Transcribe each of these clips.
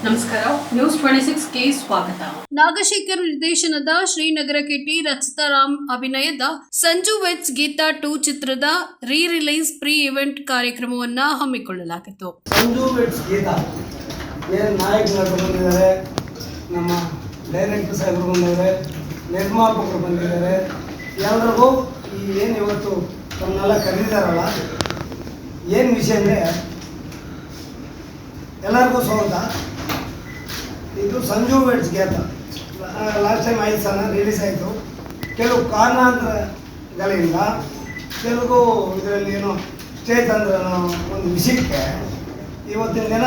ನಮಸ್ಕಾರ, ನ್ಯೂಸ್ 26ಗೆ ಸ್ವಾಗತ. ನಾಗಶೇಖರ್ ನಿರ್ದೇಶನದ ಶ್ರೀನಗರ ಕಿಟ್ಟಿ ರಚಿತಾರಾಮ್ ಅಭಿನಯದ ಸಂಜು ವೆಟ್ಸ್ ಗೀತಾ 2 ಚಿತ್ರದ ರೀ-ರಿಲೀಸ್ ಪ್ರೀ ಇವೆಂಟ್ ಕಾರ್ಯಕ್ರಮವನ್ನು ಹಮ್ಮಿಕೊಳ್ಳಲಾಗಿತ್ತು. ಸಂಜು ವೆಟ್ಸ್ ಗೀತಾ ನಾಯಕರು ಬಂದಿದ್ದಾರೆ, ನಮ್ಮ ಡೈರೆಕ್ಟರ್ ಸಾಹೇಬರು ಬಂದಿದ್ದಾರೆ, ನಿರ್ಮಾಪಕರು ಬಂದಿದ್ದಾರೆ. ಎಲ್ಲರಿಗೂ ಏನು ಇವತ್ತು ತಮ್ಮನ್ನೆಲ್ಲ ಕರೆದಿದ್ದಾರಲ್ಲ, ಏನು ವಿಷಯ ಅಂದರೆ ಎಲ್ಲರಿಗೂ ಸ್ವಾಗತ. ಇದು Sanju weds Geetha last time 5 ಸಲ ರಿಲೀಸ್ ಆಯಿತು. ಕೆಲವು ಕಾರಣಾಂತರಗಳಿಂದ ಕೆಲವು ಇದರಲ್ಲಿ ಏನೋ ಸ್ಟೇಜ್ ಅಂದ್ರೆ ಒಂದು ವಿಷಯಕ್ಕೆ ಇವತ್ತಿನ ದಿನ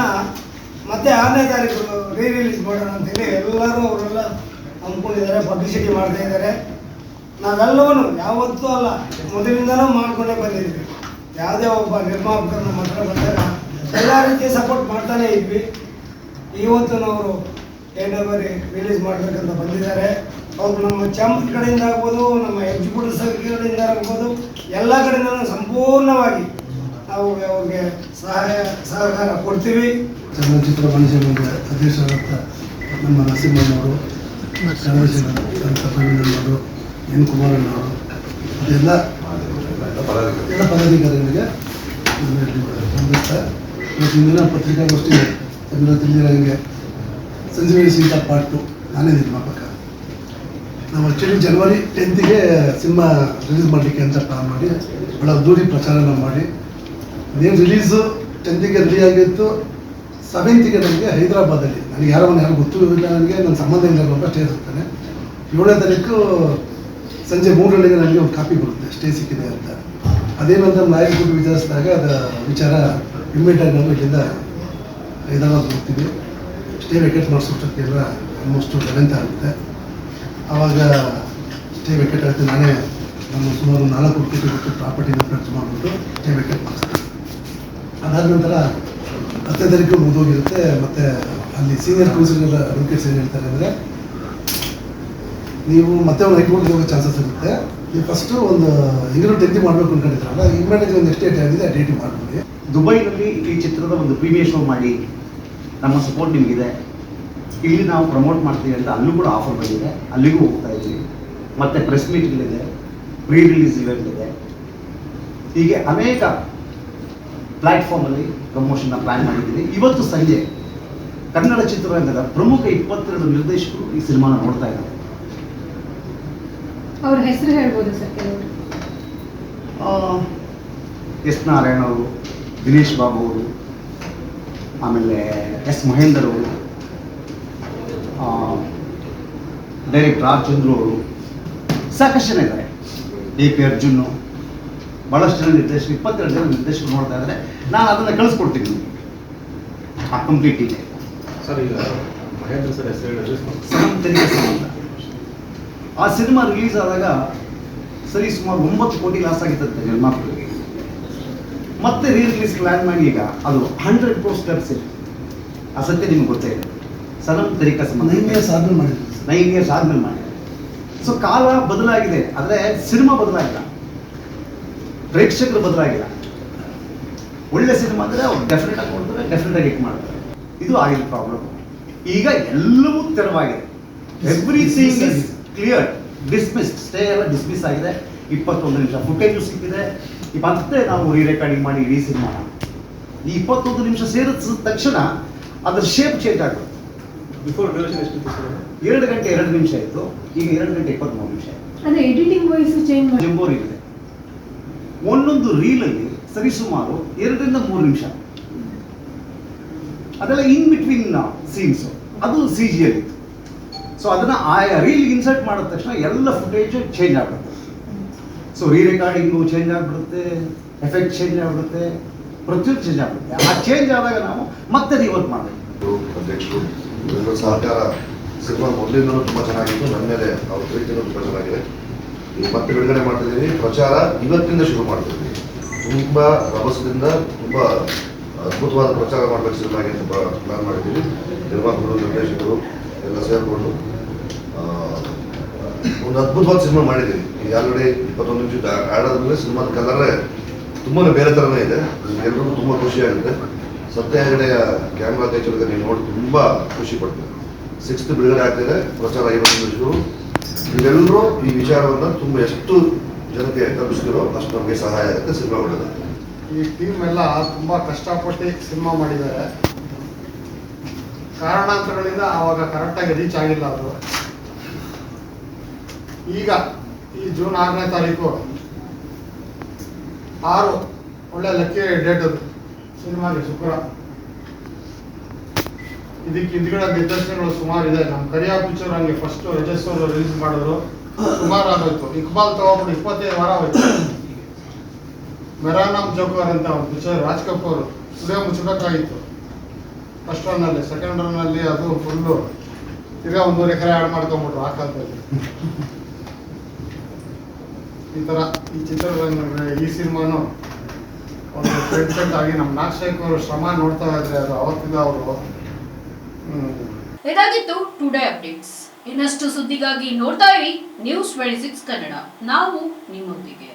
ಮತ್ತೆ 6ನೇ ತಾರೀಕು ರೀ-ರಿಲೀಸ್ ಮಾಡೋಣ ಅಂತೇಳಿ ಎಲ್ಲರೂ ಅವರೆಲ್ಲ ಅಂದ್ಕೊಂಡಿದ್ದಾರೆ, ಪಬ್ಲಿಸಿಟಿ ಮಾಡ್ತಾಯಿದ್ದಾರೆ. ನಾವೆಲ್ಲವೂ ಯಾವತ್ತೂ ಅಲ್ಲ, ಮೊದಲಿಂದನೂ ಮಾಡ್ಕೊಂಡೇ ಬಂದಿದ್ವಿ. ಯಾವುದೇ ಒಬ್ಬ ನಿರ್ಮಾಪಕರು ನಮ್ಮ ಹತ್ರ ಬಂದಾಗ ಎಲ್ಲ ರೀತಿಯ ಸಪೋರ್ಟ್ ಮಾಡ್ತಾನೇ ಇದ್ವಿ. ಇವತ್ತಿನವರು 2ನೇ ಬಾರಿ ರಿಲೀಸ್ ಮಾಡಬೇಕಂತ ಬಂದಿದ್ದಾರೆ. ಅವರು ನಮ್ಮ ಚಾಂಪ್ ಕಡೆಯಿಂದ ಆಗ್ಬೋದು, ನಮ್ಮ ಎಕ್ಸಿಕ್ಯೂಟಿವ್ ಕಡೆಯಿಂದ ಆಗ್ಬೋದು, ಎಲ್ಲ ಕಡೆಯಿಂದ ಸಂಪೂರ್ಣವಾಗಿ ನಾವು ಅವ್ರಿಗೆ ಸಹಕಾರ ಕೊಡ್ತೀವಿ. ಚಲನಚಿತ್ರ ಮನುಷ್ಯನಿಗೆ ಅಧ್ಯಕ್ಷರಾದ ನಮ್ಮ ನರಸಿಂಹನವರು, ಚಂದ್ರಶೇಖರ್ ಪ್ರವೀಣನವರು, ಎನ್ ಕುಮಾರಣ್ಣವರು, ಅದೆಲ್ಲ ಪದಾಧಿಕಾರಿಗಳಿಗೆ ಇವತ್ತಿನ ದಿನ ಪತ್ರಿಕಾಗೋಷ್ಠಿ ಎಲ್ಲ ತಿಳಿದಿರೋಂಗೆ ಸಂಜೀವಿನಿ ಸೀತಾ ಪಾರ್ಟ್ 2 ನಾನೇ ನಿರ್ಮಾಪಕ. ನಾವು ಆ್ಯಕ್ಚುಲಿ ಜನವರಿ 10ಗೆ ಸಿನಿಮಾ ರಿಲೀಸ್ ಮಾಡಲಿಕ್ಕೆ ಅಂತ ಪ್ಲಾನ್ ಮಾಡಿ ಭಾಳ ಅದ್ದೂರಿ ಪ್ರಚಾರನ ಮಾಡಿ, ಅದೇನು ರಿಲೀಸು 10ಗೆ ರೆಡಿ ಆಗಿತ್ತು. 7ಗೆ ನನಗೆ ಹೈದರಾಬಾದಲ್ಲಿ, ನನಗೆ ಯಾರು ಗೊತ್ತೂ ಇಲ್ಲ, ನನಗೆ ನನ್ನ ಸಂಬಂಧ ಇಲ್ಲ ಅಂತ ಸ್ಟೇ ಸಿಗ್ತಾನೆ. 7ನೇ ತಾರೀಕು ಸಂಜೆ 3 ಗಂಟೆಗೆ ನನಗೆ ಒಂದು ಕಾಪಿ ಬರುತ್ತೆ ಸ್ಟೇ ಸಿಕ್ಕಿದೆ ಅಂತ. ಅದೇನಂತ ನಾಯಕರು ವಿಚಾರಿಸಿದಾಗ ಅದರ ವಿಚಾರ ಇಮ್ಮಿಡಿಯೇಟಾಗಿ ನಾವು ಇಲ್ಲಿಂದ ಹೈದರಾಬಾದ್ ಹೋಗ್ತೀವಿ. ಸ್ಟೇ ವೆಕೇಟ್ ಮಾಡಿಸೋಷ್ಟಕ್ಕೆಲ್ಲ ಆಲ್ಮೋಸ್ಟ್ 11th ಆಗುತ್ತೆ. ಆವಾಗ ಸ್ಟೇ ವೆಕೇಟ್ ಆಗುತ್ತೆ. ನಾನೇ ನಮ್ಮ ಸುಮಾರು 4 ಕೋಟಿ ಕೊಟ್ಟು ಪ್ರಾಪರ್ಟಿನ ಖರ್ಚು ಮಾಡಿಬಿಟ್ಟು ಸ್ಟೇ ವೆಕೇಟ್ ಮಾಡಿಸ್ತೀನಿ. ಅದಾದ ನಂತರ 10ನೇ ತಾರೀಕು ಮುಗಿದೋಗಿರುತ್ತೆ. ಮತ್ತು ಅಲ್ಲಿ ಸೀನಿಯರ್ ಕೌನ್ಸಿಲರ್ ಅಡ್ವೊಕೇಟ್ಸ್ ಏನು ಹೇಳ್ತಾರೆ ಅಂದರೆ, ನೀವು ಮತ್ತೆ ಒಂದು ಹೈಕೋರ್ಟ್ಗೆ ಹೋಗೋ ಚಾನ್ಸಸ್ ಇರುತ್ತೆ. ನೀವು ಫಸ್ಟು ಒಂದು ಹಿಂಗಿರೋ ಟೆಂತಿ ಮಾಡಬೇಕು ಅಂದ್ಕೊಂಡಿದ್ರಲ್ಲ, ಇಮ್ಮಿಡಿಯೇಟ್ಲಿ ಒಂದು ಎಷ್ಟು ಡೇಟ್ ಆಗಿದೆ ಆ ಡೇಟಿಗೆ ಮಾಡ್ಬಿಡಿ. ದುಬೈನಲ್ಲಿ ಈ ಚಿತ್ರದ ಒಂದು ಪ್ರೀಮಿಯರ್ ಶೋ ಮಾಡಿ, ನಮ್ಮ ಸಪೋರ್ಟ್ ನಿಮಗಿದೆ, ಇಲ್ಲಿ ನಾವು ಪ್ರಮೋಟ್ ಮಾಡ್ತೀವಿ ಅಂತ ಅಲ್ಲೂ ಕೂಡ ಆಫರ್ ಬಂದಿದೆ, ಅಲ್ಲಿಗೂ ಹೋಗ್ತಾ ಇದ್ದೀವಿ. ಮತ್ತು ಪ್ರೆಸ್ ಮೀಟ್ಗಳಿದೆ, ಪ್ರೀ ರಿಲೀಸ್ ಇವೆಂಟ್ ಇದೆ, ಹೀಗೆ ಅನೇಕ ಪ್ಲ್ಯಾಟ್ಫಾರ್ಮಲ್ಲಿ ಪ್ರಮೋಷನ್ನ ಪ್ಲ್ಯಾನ್ ಮಾಡಿದ್ದೀವಿ. ಇವತ್ತು ಸಂಜೆ ಕನ್ನಡ ಚಿತ್ರರಂಗದ ಪ್ರಮುಖ 22 ನಿರ್ದೇಶಕರು ಈ ಸಿನಿಮಾನ ನೋಡ್ತಾ ಇದ್ದಾರೆ. ಅವ್ರ ಹೆಸರು ಹೇಳ್ಬೋದು ಸರ್ ಕೆಲವರು? ಎಸ್ ನಾರಾಯಣ ಅವರು, ದಿನೇಶ್ ಬಾಬು ಅವರು, ಆಮೇಲೆ ಎಸ್ ಮಹೇಂದರ್ ಅವರು, ಡೈರೆಕ್ಟರ್ ಆರ್ ಚಂದ್ರು ಅವರು, ಸಾಕಷ್ಟು ಜನ ಇದ್ದಾರೆ. ಎ ಪಿ ಅರ್ಜುನ್, ಭಾಳಷ್ಟು ಜನ ನಿರ್ದೇಶಕರು, 22 ಜನ ನಿರ್ದೇಶಕರು ನೋಡ್ತಾ ಇದ್ದಾರೆ. ನಾನು ಅದನ್ನು ಕಳಿಸ್ಕೊಡ್ತೀನಿ ಆ ಕಂಪ್ಲೀಟ್ ಇದೆ ಸರ್. ಈಗ ಮಹೇಂದ್ರ ಸರ್ ಹೆಸರು ಸನಂ ತೆರಿಗೆ ಸಂಬಂಧ ಆ ಸಿನಿಮಾ ರಿಲೀಸ್ ಆದಾಗ ಸರಿ ಸುಮಾರು 9 ಕೋಟಿ ಲಾಸ್ ಆಗಿತ್ತಂತೆ ನಿರ್ಮಾಪಕರಿಗೆ. ಮತ್ತೆ ರೀ ರಿಲೀಸ್ ಪ್ಲ್ಯಾನ್ ಮಾಡಿ ಈಗ ಅದು 100 crores ಕ್ಲಬ್ಸ್ ಇದೆ. ಆ ಸತ್ಯ ನಿಮ್ಗೆ ಗೊತ್ತೇ ಇದೆ. ಸನಂ ತೆರಿಗೆ ಸಂಬಂಧ 9 years ಆದ್ಮೇಲೆ ಮಾಡಿದ್ರು. 9 years ಆದ್ಮೇಲೆ ಮಾಡಿ. ಸೊ ಕಾಲ ಬದಲಾಗಿದೆ, ಆದರೆ ಸಿನಿಮಾ ಬದಲಾಗಿಲ್ಲ, ಪ್ರೇಕ್ಷಕರು ಬದಲಾಗಿಲ್ಲ. ಒಳ್ಳೆ ಸಿನಿಮಾ ಅಂದರೆ ಅವ್ರು ಡೆಫಿನೆಟ್ ಆಗಿ ನೋಡ್ತಾರೆ, ಡೆಫಿನೆಟ್ ಆಗಿ ಹಿಟ್ ಮಾಡ್ತಾರೆ. ಇದು ಆಗಿಲ್ಲ ಪ್ರಾಬ್ಲಮ್. ಈಗ ಎಲ್ಲವೂ ತೆರವಾಗಿದೆ. Everything is clear, dismissed. Stay ಎಲ್ಲ ಡಿಸ್ಮಿಸ್ ಆಗಿದೆ. 21 ನಿಮಿಷ ಫುಟೇಜು ಸಿಕ್ಕಿದೆ. ಮತ್ತೆ ನಾವು ರೀ ರೆಕಾರ್ಡಿಂಗ್ ಮಾಡಿ ಇಡೀ ಸಿನಿಮಾ ಈ 21 ನಿಮಿಷ ಸೇರಿದ ತಕ್ಷಣ ಅದರ ಶೇಪ್ ಚೇಂಜ್ ಆಗುತ್ತೆ. ಬಿಫೋರ್ ಡ್ಯೂರೇಷನ್ ಎಷ್ಟಿತ್ತು ಸರ್? 2 ಗಂಟೆ 2 ನಿಮಿಷ ಇತ್ತು, ಈಗ 2 ಗಂಟೆ 23 ನಿಮಿಷ. ಅಂದ್ರೆ ಎಡಿಟಿಂಗ್ ವಾಯ್ಸ್ ಚೇಂಜ್ ಮಾಡಿ ಜಂಬೋರ್ ಇದೆ. ಒಂದೊಂದು ರೀಲಲ್ಲಿ ಸರಿಸುಮಾರು 2 ರಿಂದ 3 ನಿಮಿಷ. ಅದೆಲ್ಲ ಇನ್ ಬಿಟ್ವೀನ್ ಸೀನ್ಸ್, ಅದು CG ಇತ್ತು. ಸೊ ಅದನ್ನು ಆ ರೀಲ್ಗೆ ಇನ್ಸರ್ಟ್ ಮಾಡಿದ ತಕ್ಷಣ ಎಲ್ಲ ಫುಟೇಜು ಚೇಂಜ್ ಆಗ್ಬಿಡುತ್ತೆ. ಸೊ ರೀ ರೆಕಾರ್ಡಿಂಗು ಚೇಂಜ್ ಆಗಿಬಿಡುತ್ತೆ, ಎಫೆಕ್ಟ್ ಚೇಂಜ್ ಆಗಿಬಿಡುತ್ತೆ, ಪ್ರತಿಯೊಂದು ಚೇಂಜ್ ಆಗಿಬಿಡುತ್ತೆ. ಆ ಚೇಂಜ್ ಆದಾಗ ನಾವು ಮತ್ತೆ ರಿವರ್ಕ್ ಮಾಡಬೇಕು. ಅಧ್ಯಕ್ಷರು ಇವರ ಸಹಕಾರ ಸಿನಿಮಾ ಮೊದಲಿಂದಲೂ ತುಂಬ ಚೆನ್ನಾಗಿತ್ತು. ನನ್ನ ಮೇಲೆ ಅವ್ರ ಪ್ರೀತಿನೂ ತುಂಬ ಚೆನ್ನಾಗಿದೆ. ಈಗ ಮತ್ತೆ ಬಿಡುಗಡೆ ಮಾಡ್ತಿದ್ದೀವಿ. ಪ್ರಚಾರ ಇವತ್ತಿಂದ ಶುರು ಮಾಡ್ತಿದ್ದೀವಿ. ತುಂಬ ರಭಸದಿಂದ ತುಂಬ ಅದ್ಭುತವಾದ ಪ್ರಚಾರ ಮಾಡಬೇಕು ಸಿನಿಮಾಗೆ ಅಂತ ಪ್ಲಾನ್ ಮಾಡಿದ್ದೀವಿ. ನಿರ್ಮಾಪಕರು, ನಿರ್ದೇಶಕರು ಎಲ್ಲ ಸೇರಿಕೊಂಡು ಒಂದು ಅದ್ಭುತವಾದ ಸಿನಿಮಾ ಮಾಡಿದ್ದೀವಿ. ಈಗ ಆಲ್ರೆಡಿ 21 ನಿಮಿಷ ಆಡೋದ್ಮೇಲೆ ಸಿನಿಮಾದ ಕಲರೇ ತುಂಬಾ ಬೇರೆ ಥರನೇ ಇದೆ. ಎಲ್ರಿಗೂ ತುಂಬ ಖುಷಿಯಾಗುತ್ತೆ. ಸತ್ಯ ಹೆಗಡೆಯ ಕ್ಯಾಮ್ರಾ ಕೈಚಳಕ ನೀವು ನೋಡಿ ತುಂಬ ಖುಷಿ ಪಡ್ತೀವಿ. 6th ಬಿಡುಗಡೆ ಆಗ್ತಿದೆ, ಪ್ರಚಾರ ಇವತ್ತಿನ ಶುರು. ನೀವೆಲ್ಲರೂ ಈ ವಿಚಾರವನ್ನು ತುಂಬ ಎಷ್ಟು ಜನಕ್ಕೆ ತಲುಪಿಸ್ತಿರೋ ಅಷ್ಟು ನಮಗೆ ಸಹಾಯ ಆಗುತ್ತೆ ಸಿನಿಮಾ ಒಳ್ಳೆಯದು. ಈ ಟೀಮ್ ಎಲ್ಲ ತುಂಬ ಕಷ್ಟಪಟ್ಟು ಸಿನಿಮಾ ಮಾಡಿದ್ದಾರೆ. ಕಾರಣಾಂತರಗಳಿಂದ ಆವಾಗ ಕರೆಕ್ಟಾಗಿ ರೀಚ್ ಆಗಿಲ್ಲ ಅದು. ಈಗ ಈ ಜೂನ್ 6ನೇ ತಾರೀಕು 6 ಒಳ್ಳೆ ಲಕ್ಕಿ ಡೇಟ್ ಅದು ಸಿನಿಮಾಗೆ, ಶುಕ್ರ. ಇದಕ್ಕೆ ಹಿಂದ್ಗಡೆ ನಿರ್ದೇಶನಗಳು ಸುಮಾರು ಇದೆ. ನಮ್ಮ ಕರಿಯಾ ಪಿಕ್ಚರ್ ಹಂಗೆ ಫಸ್ಟ್ ರಜಸ್ ಅವರು ರಿಲೀಸ್ ಮಾಡಿದ್ರು, ಸುಮಾರು ಆಗೋಯ್ತು. ಇಕ್ಬಾಲ್ ತಗೊಂಡ್ಬಿಟ್ಟು 25 ವಾರ ಹೋಯ್ತು. ಮೆರಾನಾಮ್ ಜೋಕರ್ ಅಂತ ಒಂದು picture Raj Kapoor studio ಮುಚ್ಚಬೇಕಾಗಿತ್ತು. First ರನ್ನಲ್ಲಿ, second ರನ್ನಲ್ಲಿ ಅದು ಫುಲ್ಲು ತಿರ್ಗಾ 100 ಎಕರೆ ಆಡ್ ಮಾಡ್ಕೊಂಬಿಟ್ರು ಆ ಕಾಲದಲ್ಲಿ. ಈ ಥರ ಈ ಚಿತ್ರರಂಗ ಈ ಸಿನಿಮಾನು ಒಂದು ಫ್ರೆಂಡ್ ಆಗಿ ನಮ್ಮ ನಾಗಶೇಖರ್ ಅವರು ಶ್ರಮ ನೋಡ್ತಾ ಇದ್ರೆ ಅದು ಅವತ್ತಿಂದ ಅವರು ಇದಾಗಿತ್ತು ಟುಡೇ ಅಪ್ಡೇಟ್ಸ್. ಇನ್ನಷ್ಟು ಸುದ್ದಿಗಾಗಿ ನೋಡ್ತಾ ಇರಿ ನ್ಯೂಸ್ 26 ಕನ್ನಡ. ನಾವು ನಿಮ್ಮೊಂದಿಗೆ.